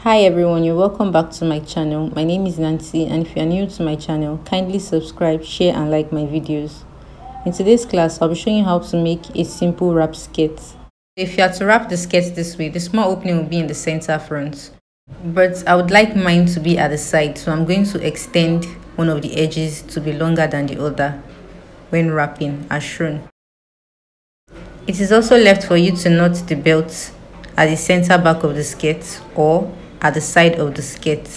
Hi everyone, you're welcome back to my channel. My name is Nancy, and if you are new to my channel, kindly subscribe, share and like my videos. In today's class, I'll be showing you how to make a simple wrap skirt. If you are to wrap the skirt this way, the small opening will be in the center front, but I would like mine to be at the side, so I'm going to extend one of the edges to be longer than the other when wrapping as shown. It is also left for you to knot the belt at the center back of the skirt or at the side of the skirt.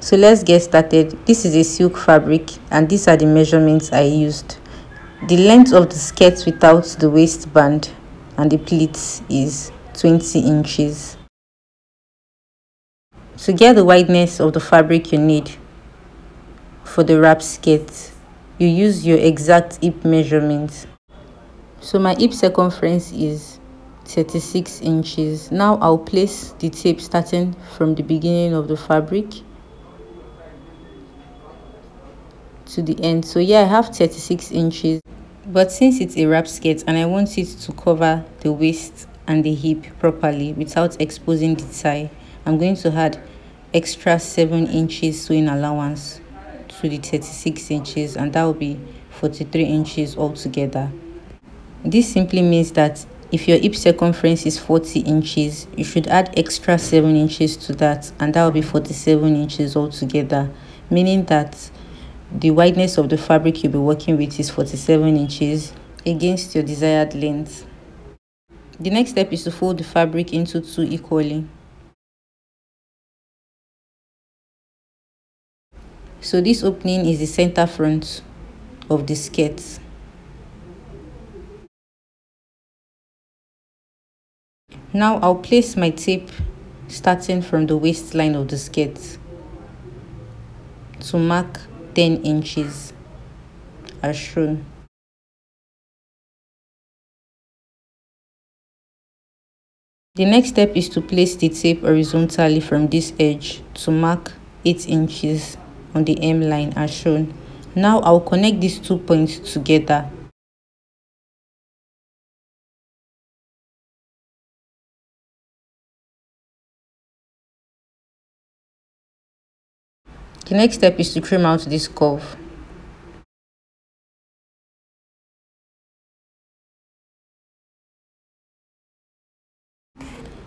So let's get started. This is a silk fabric and these are the measurements I used. The length of the skirt without the waistband and the pleats is 20 inches. To get the wideness of the fabric you need for the wrap skirt, you use your exact hip measurement. So my hip circumference is 36 inches. Now I'll place the tape starting from the beginning of the fabric to the end. So yeah, I have 36 inches, but since it's a wrap skirt and I want it to cover the waist and the hip properly without exposing the thigh, I'm going to add extra 7 inches sewing allowance to the 36 inches, and that will be 43 inches altogether. This simply means that if your hip circumference is 40 inches, you should add extra 7 inches to that, and that will be 47 inches altogether, meaning that the wideness of the fabric you'll be working with is 47 inches against your desired length. The next step is to fold the fabric into 2 equally. So this opening is the center front of the skirt. Now I'll place my tape starting from the waistline of the skirt to mark 10 inches as shown. The next step is to place the tape horizontally from this edge to mark 8 inches on the hem line as shown. Now I'll connect these 2 points together. The next step is to trim out this curve.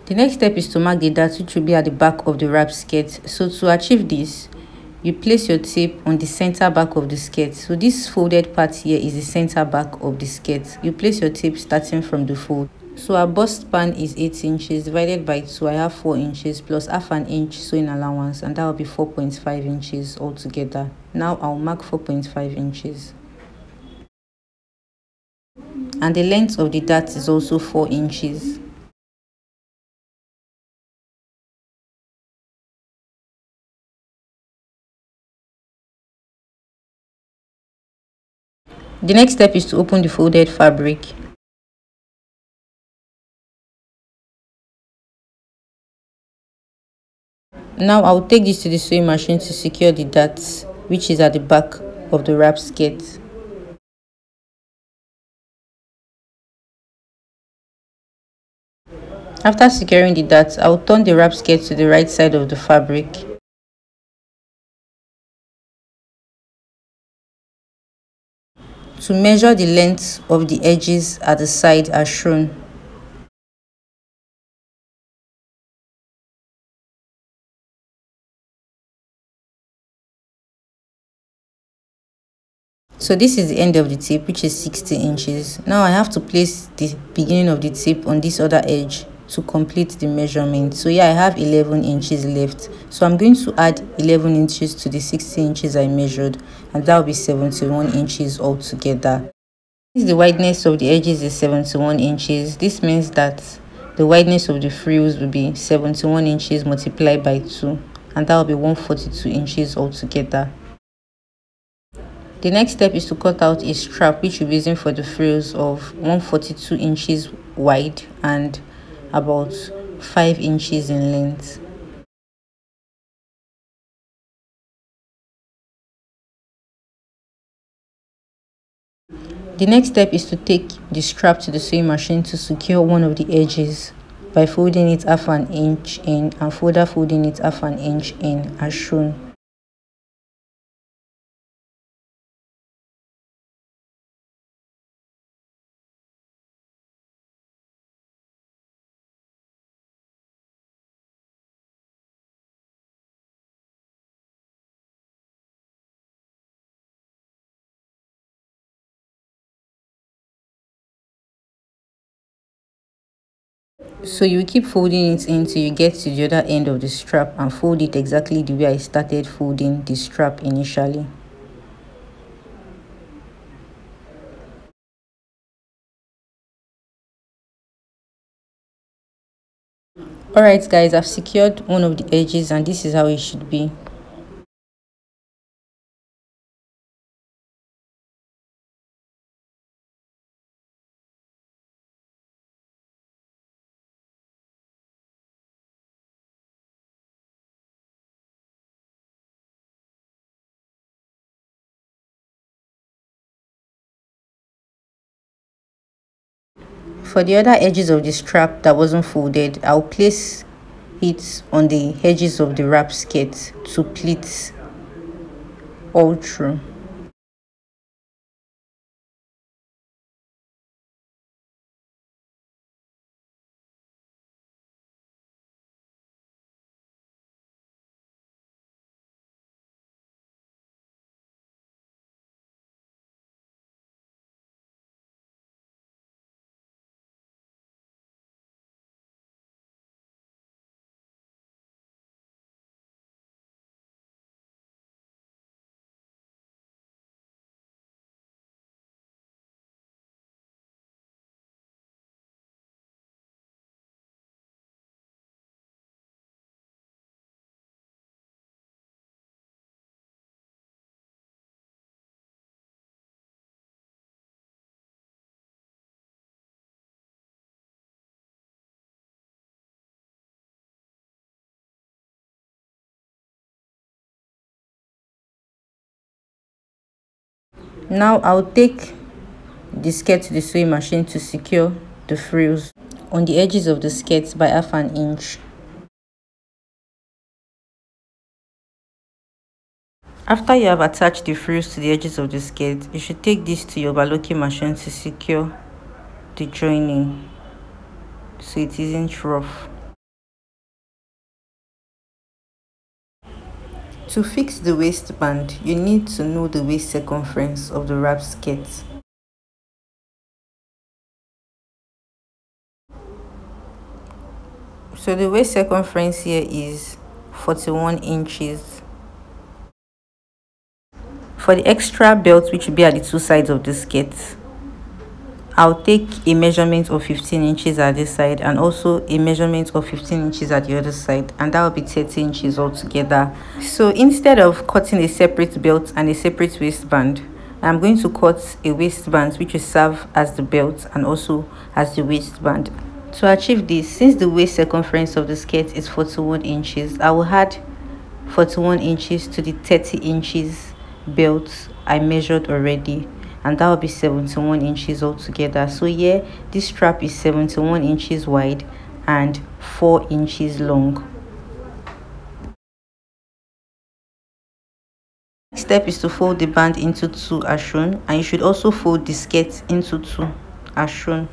The next step is to mark the dart, which will be at the back of the wrap skirt. So to achieve this, you place your tape on the center back of the skirt. So this folded part here is the center back of the skirt. You place your tape starting from the fold. So our bust span is 8 inches divided by 2. I have 4 inches plus half an inch sewing allowance, and that will be 4.5 inches altogether. Now I'll mark 4.5 inches. And the length of the dart is also 4 inches. The next step is to open the folded fabric. Now I will take this to the sewing machine to secure the dart, which is at the back of the wrap skirt. After securing the dart, I will turn the wrap skirt to the right side of the fabric. To measure the length of the edges at the side as shown. So this is the end of the tape, which is 60 inches. Now I have to place the beginning of the tape on this other edge to complete the measurement. So yeah, I have 11 inches left. So I'm going to add 11 inches to the 60 inches I measured, and that will be 71 inches altogether. Since the wideness of the edges is 71 inches, this means that the wideness of the frills will be 71 inches multiplied by 2, and that will be 142 inches altogether. The next step is to cut out a strap which we'll be using for the frills of 142 inches wide and about 5 inches in length. The next step is to take the strap to the sewing machine to secure one of the edges by folding it half an inch in and further folding it half an inch in as shown. So you keep folding it in till you get to the other end of the strap and fold it exactly the way I started folding the strap initially. Alright guys, I've secured one of the edges and this is how it should be. For the other edges of the strap that wasn't folded, I'll place it on the edges of the wrap skirt to pleat all through. Now I'll take the skirt to the sewing machine to secure the frills on the edges of the skirt by half an inch. After you have attached the frills to the edges of the skirt, you should take this to your overlocking machine to secure the joining so it isn't rough. To fix the waistband, you need to know the waist circumference of the wrap skirt. So the waist circumference here is 41 inches. For the extra belt which will be at the two sides of the skirt, I'll take a measurement of 15 inches at this side and also a measurement of 15 inches at the other side, and that will be 30 inches altogether. So instead of cutting a separate belt and a separate waistband, I'm going to cut a waistband which will serve as the belt and also as the waistband. To achieve this, since the waist circumference of the skirt is 41 inches, I will add 41 inches to the 30 inches belt I measured already, and that will be 71 inches altogether. So here this strap is 71 inches wide and 4 inches long. Next step is to fold the band into two as shown, and you should also fold the skirt into two as shown.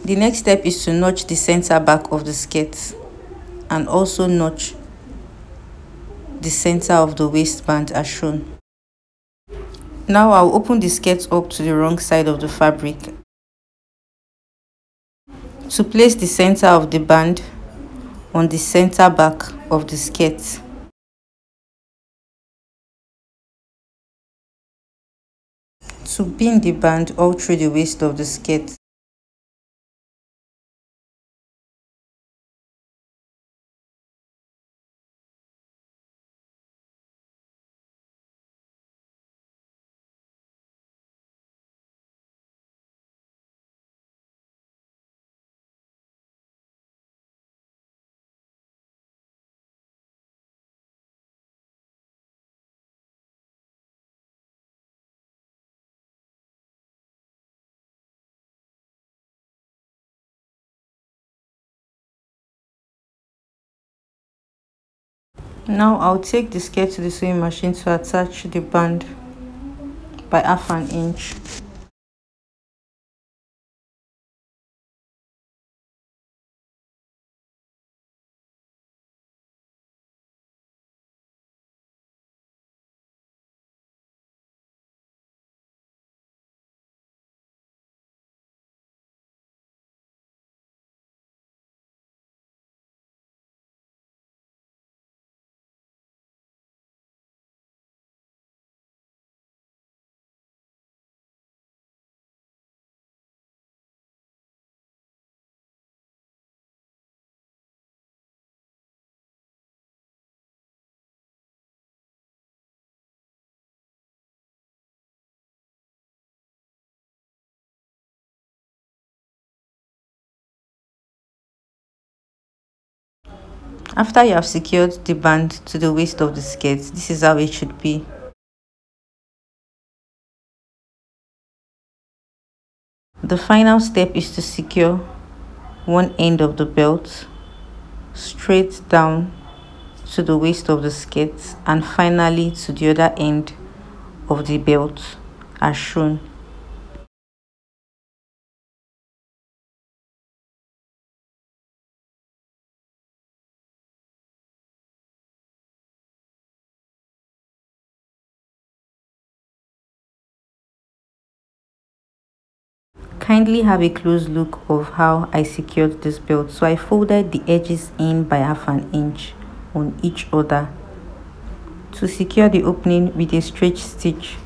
The next step is to notch the center back of the skirt and also notch the center of the waistband as shown. Now I'll open the skirt up to the wrong side of the fabric. To place the center of the band on the center back of the skirt. To pin the band all through the waist of the skirt. Now I'll take the skirt to the sewing machine to attach the band by 1/2 inch. After you have secured the band to the waist of the skirt, this is how it should be. The final step is to secure one end of the belt straight down to the waist of the skirt and finally to the other end of the belt as shown. Kindly have a close look of how I secured this belt. So I folded the edges in by 1/2 inch on each other to secure the opening with a stretch stitch.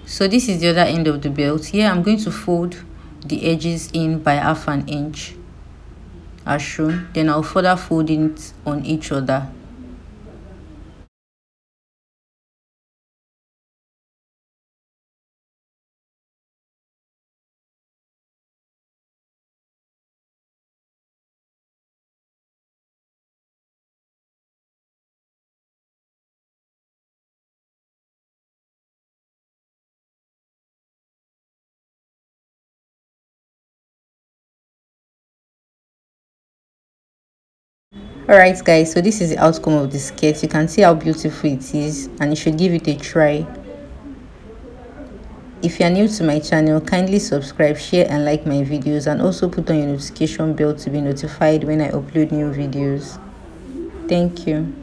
So this is the other end of the belt. Here I'm going to fold the edges in by 1/2 inch as shown. Then I'll further fold it on each other. Alright guys, so this is the outcome of the skirt. You can see how beautiful it is and you should give it a try. If you are new to my channel, kindly subscribe, share and like my videos, and also put on your notification bell to be notified when I upload new videos. Thank you.